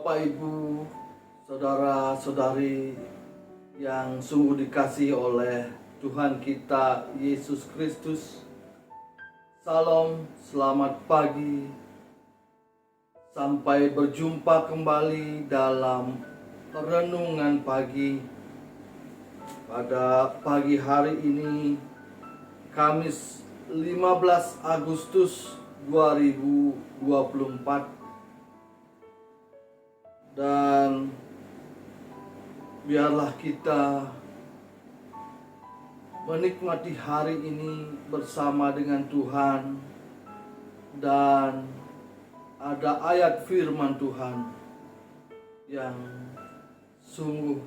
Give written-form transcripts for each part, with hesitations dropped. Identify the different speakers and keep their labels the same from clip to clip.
Speaker 1: Bapak, Ibu, saudara-saudari yang sungguh dikasihi oleh Tuhan kita Yesus Kristus. Salam, selamat pagi. Sampai berjumpa kembali dalam renungan pagi. Pada pagi hari ini, Kamis 15 Agustus 2024. Dan biarlah kita menikmati hari ini bersama dengan Tuhan. Dan ada ayat firman Tuhan yang sungguh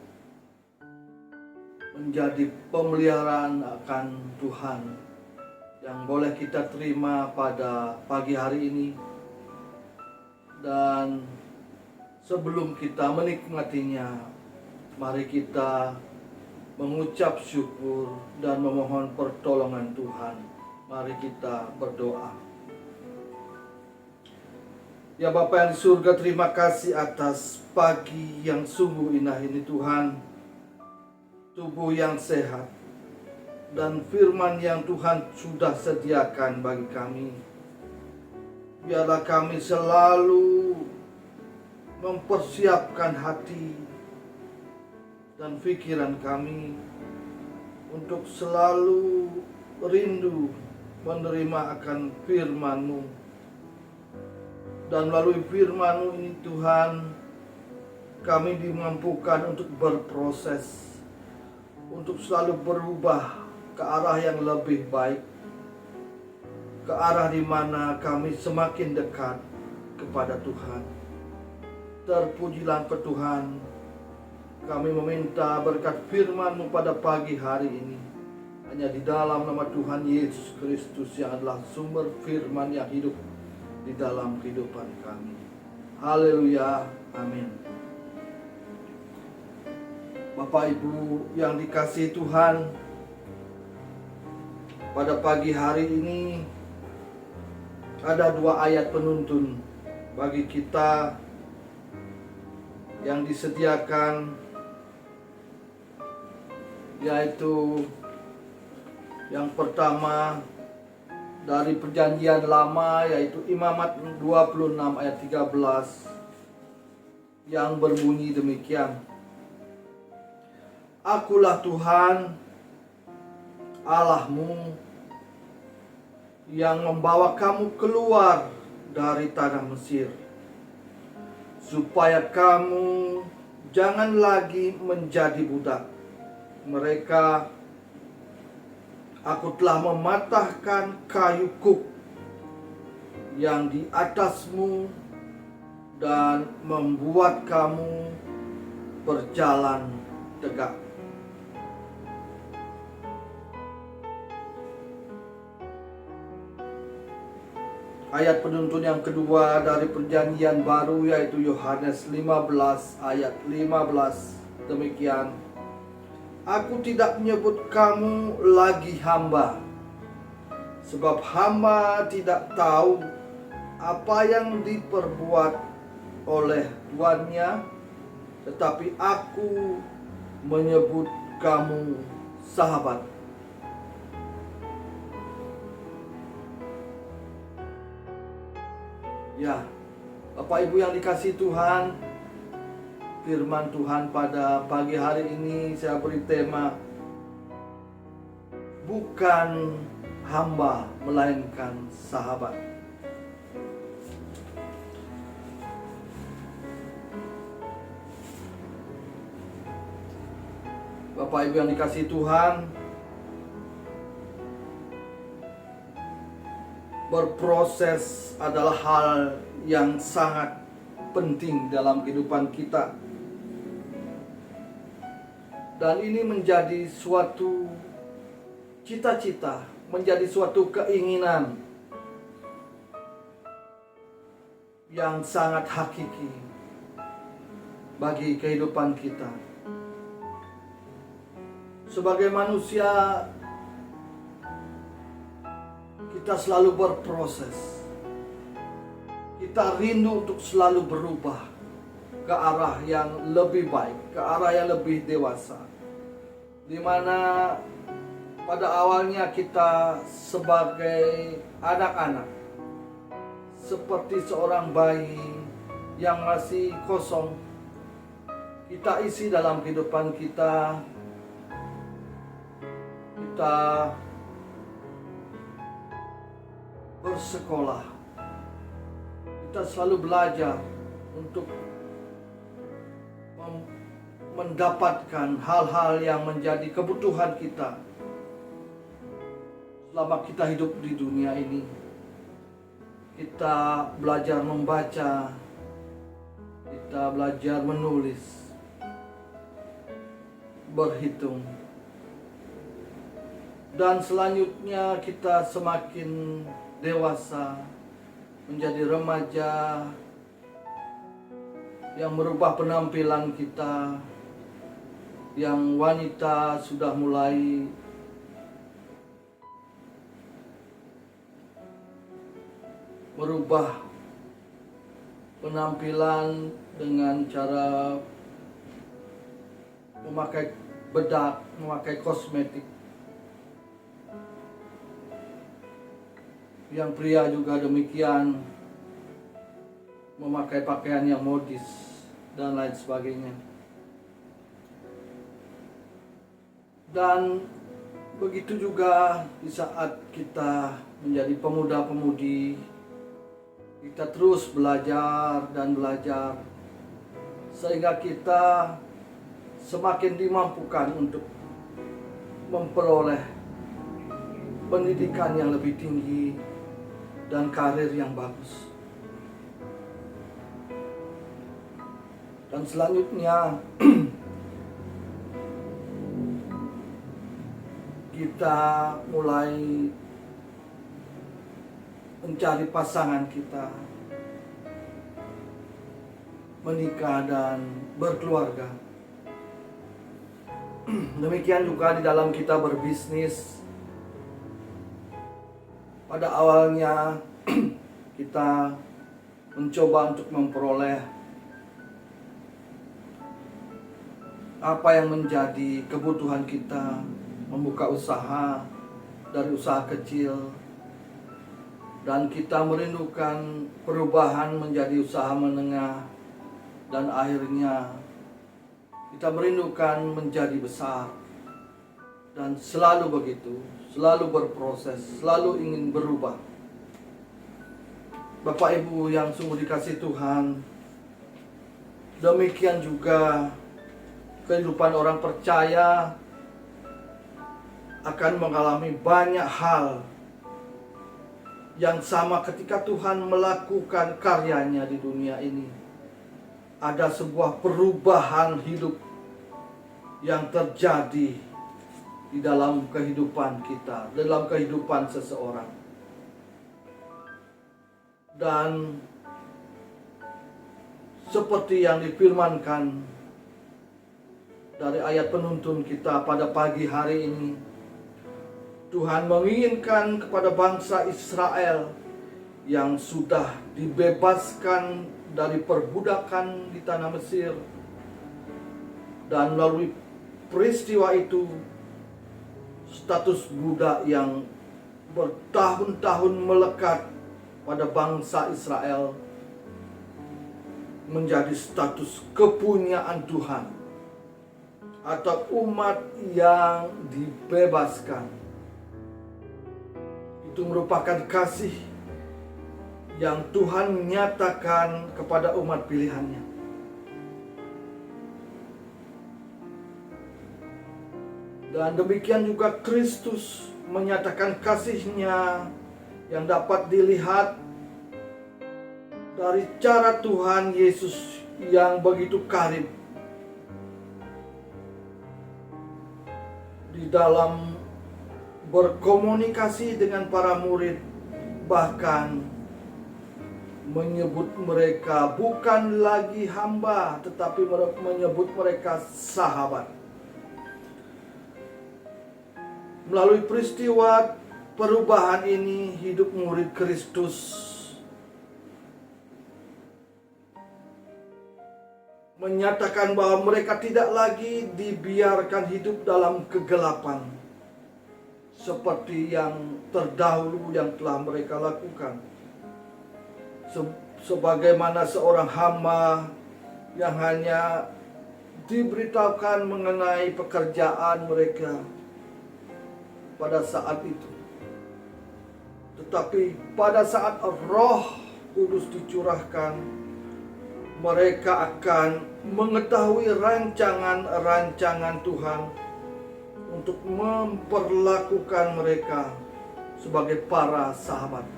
Speaker 1: menjadi pemeliharaan akan Tuhan yang boleh kita terima pada pagi hari ini. Dan sebelum kita menikmatinya, mari kita mengucap syukur dan memohon pertolongan Tuhan. Mari kita berdoa. Ya Bapa yang di surga, terima kasih atas pagi yang sungguh indah ini Tuhan. Tubuh yang sehat dan firman yang Tuhan sudah sediakan bagi kami. Biarlah kami selalu mempersiapkan hati dan pikiran kami untuk selalu rindu menerima akan firman-Mu. Dan melalui firman-Mu ini Tuhan, kami dimampukan untuk berproses, untuk selalu berubah ke arah yang lebih baik, ke arah di mana kami semakin dekat kepada Tuhan. Terpujilah ke Tuhan. Kami meminta berkat firman-Mu pada pagi hari ini. Hanya di dalam nama Tuhan Yesus Kristus yang adalah sumber firman yang hidup di dalam kehidupan kami. Haleluya. Amin. Bapak Ibu yang dikasihi Tuhan, pada pagi hari ini ada dua ayat penuntun bagi kita yang disediakan, yaitu yang pertama dari perjanjian lama, yaitu Imamat 26 ayat 13 yang berbunyi demikian. Akulah Tuhan Allahmu yang membawa kamu keluar dari tanah Mesir, supaya kamu jangan lagi menjadi budak mereka. Aku telah mematahkan kayu kuk yang di atasmu dan membuat kamu berjalan tegak. Ayat penuntun yang kedua dari perjanjian baru, yaitu Yohanes 15 ayat 15 demikian. Aku tidak menyebut kamu lagi hamba, sebab hamba tidak tahu apa yang diperbuat oleh tuannya, tetapi aku menyebut kamu sahabat. Ya, Bapak Ibu yang dikasihi Tuhan, firman Tuhan pada pagi hari ini saya beri tema bukan hamba melainkan sahabat. Bapak Ibu yang dikasihi Tuhan, berproses adalah hal yang sangat penting dalam kehidupan kita. Dan ini menjadi suatu cita-cita, menjadi suatu keinginan yang sangat hakiki bagi kehidupan kita. Sebagai manusia, kita selalu berproses. Kita rindu untuk selalu berubah. ke arah yang lebih baik, ke arah yang lebih dewasa. Di mana pada awalnya kita sebagai anak-anak, seperti seorang bayi yang masih kosong, kita isi dalam kehidupan kita. Kita bersekolah, kita selalu belajar untuk mendapatkan hal-hal yang menjadi kebutuhan kita selama kita hidup di dunia ini. Kita belajar membaca, kita belajar menulis, berhitung, dan selanjutnya kita semakin dewasa, menjadi remaja yang merubah penampilan kita, yang wanita sudah mulai merubah penampilan dengan cara memakai bedak, memakai kosmetik. Yang pria juga demikian, memakai pakaian yang modis dan lain sebagainya. Dan begitu juga di saat kita menjadi pemuda-pemudi, kita terus belajar dan belajar sehingga kita semakin dimampukan untuk memperoleh pendidikan yang lebih tinggi dan karir yang bagus. Dan selanjutnya kita mulai mencari pasangan kita, menikah dan berkeluarga. Demikian juga di dalam kita berbisnis. Pada awalnya kita mencoba untuk memperoleh apa yang menjadi kebutuhan kita, membuka usaha dari usaha kecil, dan kita merindukan perubahan menjadi usaha menengah, dan akhirnya kita merindukan menjadi besar. Dan selalu begitu, selalu berproses, selalu ingin berubah. Bapak Ibu yang sungguh dikasihi Tuhan, demikian juga kehidupan orang percaya akan mengalami banyak hal yang sama ketika Tuhan melakukan karyanya di dunia ini. Ada sebuah perubahan hidup yang terjadi di dalam kehidupan kita, dalam kehidupan seseorang. Dan seperti yang difirmankan dari ayat penuntun kita pada pagi hari ini, Tuhan menginginkan kepada bangsa Israel yang sudah dibebaskan dari perbudakan di tanah Mesir, dan melalui peristiwa itu status budak yang bertahun-tahun melekat pada bangsa Israel menjadi status kepunyaan Tuhan, atau umat yang dibebaskan. Itu merupakan kasih yang Tuhan nyatakan kepada umat pilihannya. Dan demikian juga Kristus menyatakan kasih-Nya yang dapat dilihat dari cara Tuhan Yesus yang begitu karib di dalam berkomunikasi dengan para murid, bahkan menyebut mereka bukan lagi hamba, tetapi menyebut mereka sahabat. Melalui peristiwa perubahan ini, hidup murid Kristus menyatakan bahwa mereka tidak lagi dibiarkan hidup dalam kegelapan seperti yang terdahulu yang telah mereka lakukan. Sebagaimana seorang hamba yang hanya diberitahukan mengenai pekerjaan mereka pada saat itu. Tetapi pada saat Roh Kudus dicurahkan, mereka akan mengetahui rancangan-rancangan Tuhan untuk memperlakukan mereka sebagai para sahabat.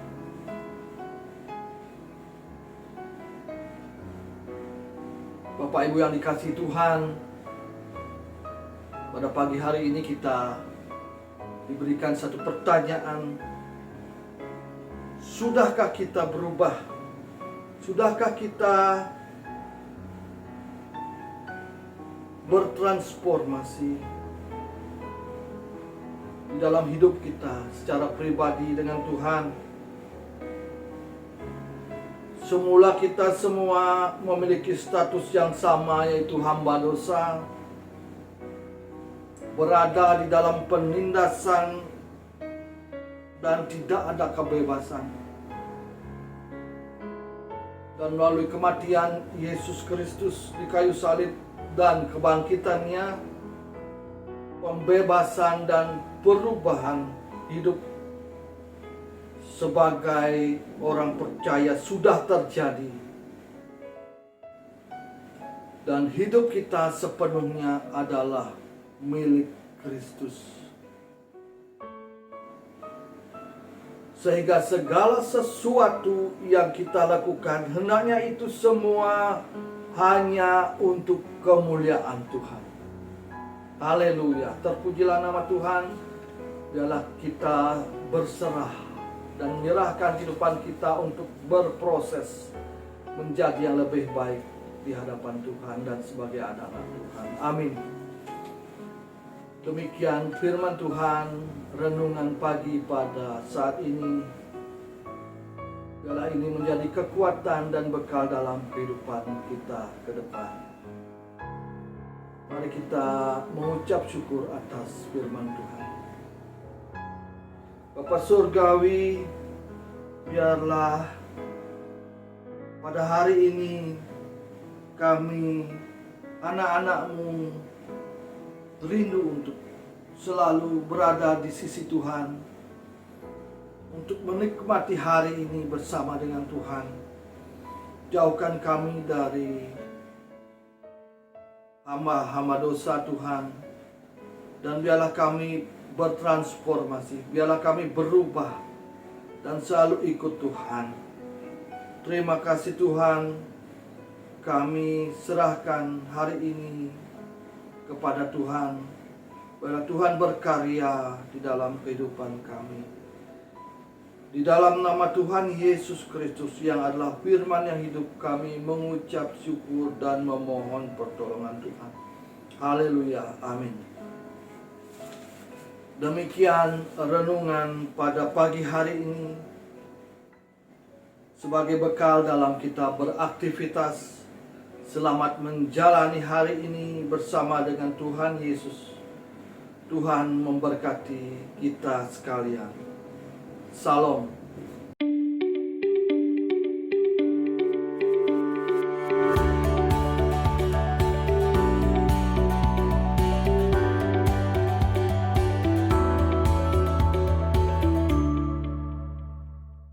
Speaker 1: Bapak Ibu yang dikasihi Tuhan, pada pagi hari ini kita diberikan satu pertanyaan. Sudahkah kita berubah? Sudahkah kita bertransformasi di dalam hidup kita secara pribadi dengan Tuhan? Semula kita semua memiliki status yang sama, yaitu hamba dosa, berada di dalam penindasan dan tidak ada kebebasan. Dan melalui kematian Yesus Kristus di kayu salib dan kebangkitannya, pembebasan dan perubahan hidup sebagai orang percaya sudah terjadi. Dan hidup kita sepenuhnya adalah milik Kristus. Sehingga segala sesuatu yang kita lakukan, hendaknya itu semua hanya untuk kemuliaan Tuhan. Haleluya, terpujilah nama Tuhan. Biarlah kita berserah dan menyerahkan kehidupan kita untuk berproses menjadi yang lebih baik di hadapan Tuhan dan sebagai anak-anak Tuhan. Amin. Demikian firman Tuhan, renungan pagi pada saat ini. Biarlah ini menjadi kekuatan dan bekal dalam kehidupan kita ke depan. Mari kita mengucap syukur atas firman Tuhan. Bapa Surgawi, biarlah pada hari ini kami, anak-anak-Mu, rindu untuk selalu berada di sisi Tuhan, untuk menikmati hari ini bersama dengan Tuhan. Jauhkan kami dari hamba-hamba dosa Tuhan, dan biarlah kami bertransformasi, biarlah kami berubah dan selalu ikut Tuhan. Terima kasih Tuhan, kami serahkan hari ini kepada Tuhan. Biarlah Tuhan berkarya di dalam kehidupan kami. Di dalam nama Tuhan Yesus Kristus yang adalah firman yang hidup, kami mengucap syukur dan memohon pertolongan Tuhan. Haleluya, amin. Demikian renungan pada pagi hari ini sebagai bekal dalam kita beraktivitas. Selamat menjalani hari ini bersama dengan Tuhan Yesus. Tuhan memberkati kita sekalian. Salam.